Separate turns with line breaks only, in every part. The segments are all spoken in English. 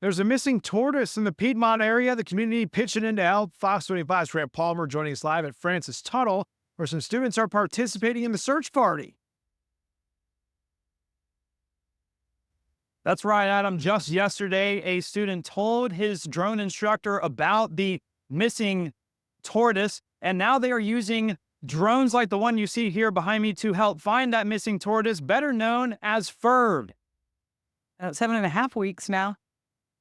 There's a missing tortoise in the Piedmont area. The community pitching in to help. Fox 25's Grant Palmer joining us live at Francis Tuttle, where some students are participating in the search party. That's right, Adam. Just yesterday, a student told his drone instructor about the missing tortoise, and now they are using drones like the one you see here behind me to help find that missing tortoise, better known as Ferb.
7.5 weeks now.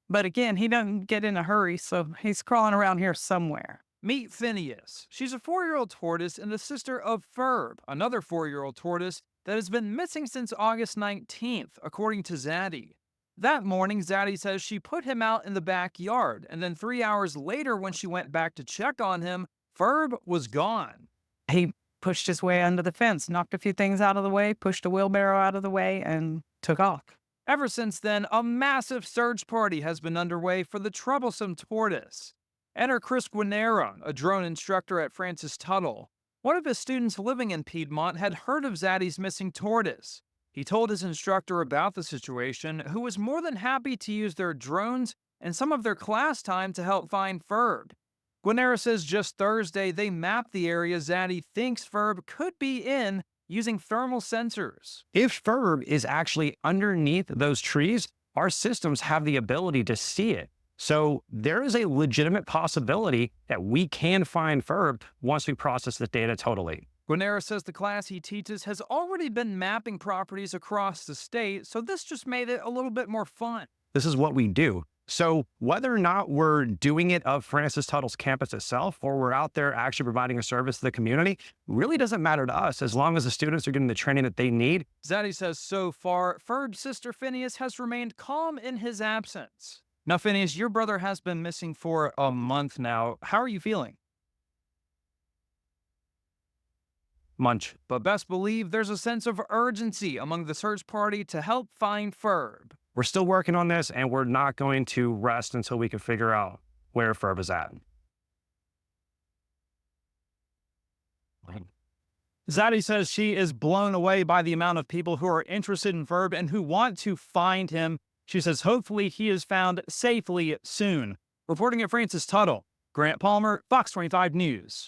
But again, he doesn't get in a hurry, so he's crawling around here somewhere.
Meet Phineas. She's a 4-year-old tortoise and the sister of Ferb, another 4-year-old tortoise that has been missing since August 19th, according to Zaidi. That morning, Zaidi says she put him out in the backyard, and then 3 hours later, when she went back to check on him, Ferb was gone.
He pushed his way under the fence, knocked a few things out of the way, pushed a wheelbarrow out of the way, and took off.
Ever since then, a massive search party has been underway for the troublesome tortoise. Enter Chris Guarnera, a drone instructor at Francis Tuttle. One of his students living in Piedmont had heard of Zaidi's missing tortoise. He told his instructor about the situation, who was more than happy to use their drones and some of their class time to help find Ferb. Guarnera says just Thursday they mapped the area Zaidi thinks Ferb could be in using thermal sensors.
If Ferb is actually underneath those trees, our systems have the ability to see it. So there is a legitimate possibility that we can find Ferb once we process the data totally.
Guarnera says the class he teaches has already been mapping properties across the state, so this just made it a little bit more fun.
This is what we do. So whether or not we're doing it of Francis Tuttle's campus itself, or we're out there actually providing a service to the community, really doesn't matter to us as long as the students are getting the training that they need.
Zaidi says so far, Ferb's sister Phineas has remained calm in his absence. Now, Phineas, your brother has been missing for a month now. How are you feeling?
Munch.
But best believe there's a sense of urgency among the search party to help find Ferb.
We're still working on this, and we're not going to rest until we can figure out where Ferb is at.
Zaidi says she is blown away by the amount of people who are interested in Ferb and who want to find him. She says hopefully he is found safely soon. Reporting at Francis Tuttle, Grant Palmer, Fox 25 News.